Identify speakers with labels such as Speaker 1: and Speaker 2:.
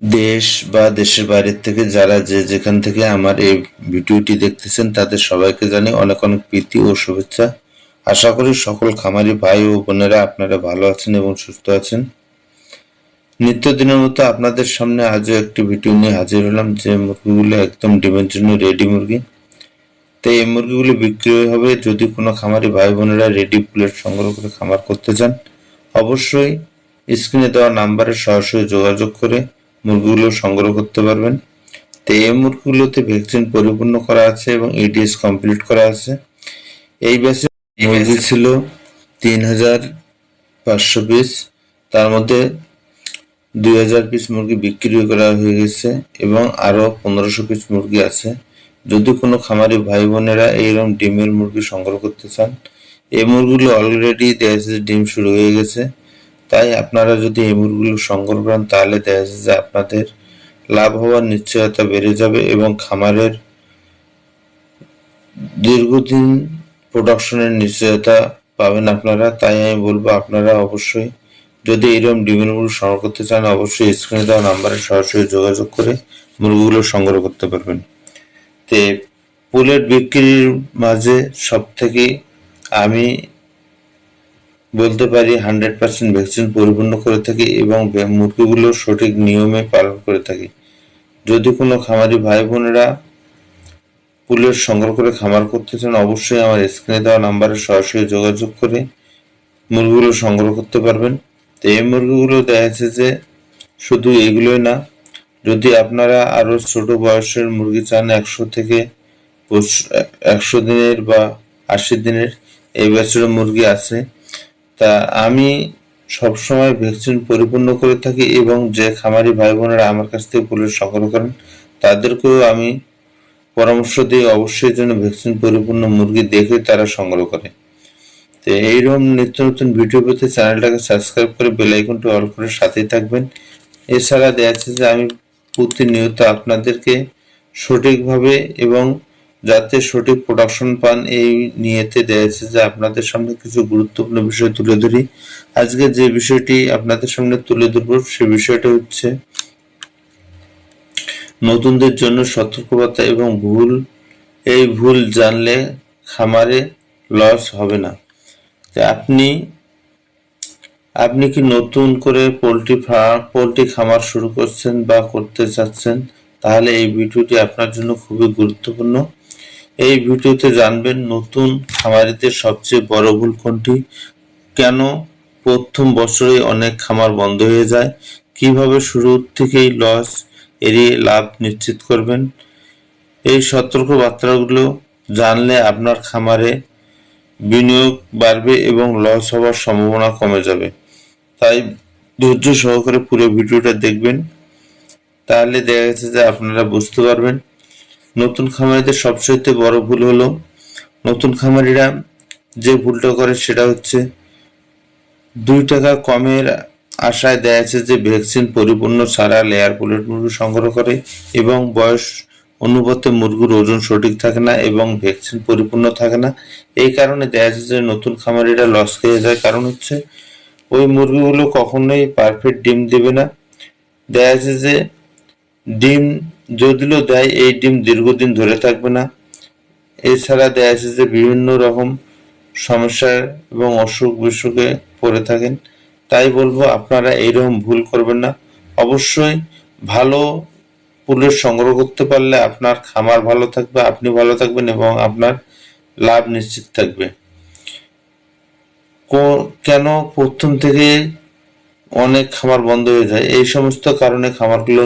Speaker 1: দেশ বা দেশের বাইরের থেকে যারা যে যেখান থেকে আমার এই ভিডিওটি দেখতেছেন তাদের সবাইকে জানাই অনেক অনেক প্রীতি ও শুভেচ্ছা। আশা করি সকল খামারি ভাই ও বোনেরা আপনারা ভালো আছেন এবং সুস্থ আছেন। নিত্যদিনের মতো আপনাদের সামনে আজও একটি ভিডিও নিয়ে হাজির হলাম যে মুরগিগুলো একদম ডিমের জন্য রেডি মুরগি। তো এই মুরগিগুলো বিক্রি হবে। যদি কোনো খামারি ভাই বোনেরা রেডি পুলেট সংগ্রহ করে খামার করতে চান অবশ্যই স্ক্রিনে দেওয়া নাম্বারে সরাসরি যোগাযোগ করে মুরগিগুলো সংগ্রহ করতে পারবেন। তো এই মুরগিগুলোতে ভ্যাকসিন পরিপূর্ণ করা আছে এবং ইডিএস কমপ্লিট করা আছে। এই ব্যাচে মুরগি ছিল ৩,৫০০ পিস, তার মধ্যে ২,০০০ পিস মুরগি বিক্রি করা হয়ে গেছে এবং আরও ১৫০০ পিস মুরগি আছে। যদি কোনো খামারি ভাই বোনেরা এইরকম ডিমের মুরগি সংগ্রহ করতে চান, এই মুরগিগুলো অলরেডি দেখা যাচ্ছে ডিম শুরু হয়ে গেছে। তাই আপনারা যদি এই মুরগিগুলো সংগ্রহ করেন তাহলে দেখা যাচ্ছে যে আপনাদের লাভ হওয়ার নিশ্চয়তা বেড়ে যাবে এবং খামারের দীর্ঘদিন প্রোডাকশনের নিশ্চয়তা পাবেন আপনারা। তাই আমি বলবো আপনারা অবশ্যই যদি এরকম ডিমের মুরগি সংগ্রহ করতে চান অবশ্যই স্ক্রিনে দেওয়া নাম্বারে সরাসরি যোগাযোগ করে মুরগিগুলো সংগ্রহ করতে পারবেন। তে পুলেট বিক্রির মাঝে সব থেকে আমি বলতে পারি 100% ভ্যাকসিন পরিপূর্ণ করে থাকি এবং মুরগিগুলো সঠিক নিয়মে পালন করে থাকি। যদি কোনো খামারি ভাই বোনেরা পুলেট সংগ্রহ করে খামার করতে চান অবশ্যই আমার স্ক্রিনে দেওয়া নাম্বারে সরাসরি যোগাযোগ করে মুরগিগুলো সংগ্রহ করতে পারবেন। তো এই মুরগিগুলো দেখা যাচ্ছে যে শুধু এগুলোই না, যদি আপনারা আরো ছোট বয়সের মুরগি চান 100 দিনের বা 80 দিনের, এই বছরের মুরগি আছে। তা আমি সবসময় ভ্যাকসিন পরিপূর্ণ করে থাকি এবং যে খামারি ভাই বোনেরা আমার কাছ থেকে পুলেট সংগ্রহ করেন তাদেরকেও আমি পরামর্শ দিয়ে অবশ্যই যেন ভ্যাকসিন পরিপূর্ণ মুরগি দেখে তারা সংগ্রহ করে। তো এইরকম নিত্য নতুন ভিডিও পেতে চ্যানেলটাকে সাবস্ক্রাইব করে বেল আইকনটি অল করে সাথেই থাকবেন। এছাড়া দেখা যাচ্ছে যে আমি প্রতিনিয়ত আপনাদেরকে সঠিকভাবে এবং যাতে সঠিক প্রোডাকশন পান এই নিয়েতে দেখা যাচ্ছে যে আপনাদের সামনে কিছু গুরুত্বপূর্ণ বিষয় তুলে ধরি। আজকে যে বিষয়টি আপনাদের সামনে তুলে ধরব সে বিষয়টা হচ্ছে নতুনদের জন্য সতর্কবার্তা এবং এই ভুল জানলে খামারে লস হবে না। আপনি কি নতুন করে পোল্ট্রি খামার শুরু করছেন বা করতে চাচ্ছেন তাহলে এই ভিডিওটি আপনার জন্য খুবই গুরুত্বপূর্ণ। এই ভিডিওতে জানবেন নতুন খামারিদের সবচেয়ে বড় ভুল কোনটি, কেন প্রথম বছরে অনেক খামার বন্ধ হয়ে যায়, কিভাবে শুরু থেকেই লস এড়িয়ে লাভ নিশ্চিত করবেন। এই সতর্ক বার্তাগুলো জানলে আপনার খামারে বিনিয়োগ বাড়বে এবং লস হওয়ার সম্ভাবনা কমে যাবে। তাই ধৈর্য সহকারে পুরো ভিডিওটা দেখবেন, তাহলে দেখা গেছে যে আপনারা বুঝতে পারবেন। নতুন খামারিদের সবচেয়ে বড় ভুল হলো, নতুন খামারিরা যে ভুলটা করে সেটা হচ্ছে 2 টাকা কমের আশায় দেখা যাচ্ছে যে ভ্যাকসিন পরিপূর্ণ ছাড়া লেয়ার পুলেট মুরগি সংগ্রহ করে এবং বয়স অনুপাতে মুরগির ওজন সঠিক থাকে না এবং ভ্যাকসিন পরিপূর্ণ থাকে না। এই কারণে দেখা যাচ্ছে যে নতুন খামারিরা লস খেয়ে যায়। কারণ হচ্ছে ওই মুরগিগুলো কখনোই পারফেক্ট ডিম দেবে না। দেখা যাচ্ছে যে ডিম যদিও দেয় এই ডিম দীর্ঘদিন ধরে থাকবে না। এছাড়া দেখা যাচ্ছে যে বিভিন্ন রকম সমস্যা এবং অসুখ বিসুখে পড়ে থাকেন। তাই বলবো আপনারা এইরকম ভুল করবেন না। অবশ্যই ভালো পুলেট সংগ্রহ করতে পারলে আপনার খামার ভালো থাকবে, আপনি ভালো থাকবেন এবং আপনার লাভ নিশ্চিত থাকবে। কেন প্রথম থেকে অনেক খামার বন্ধ হয়ে যায়, এই সমস্ত কারণে খামারগুলো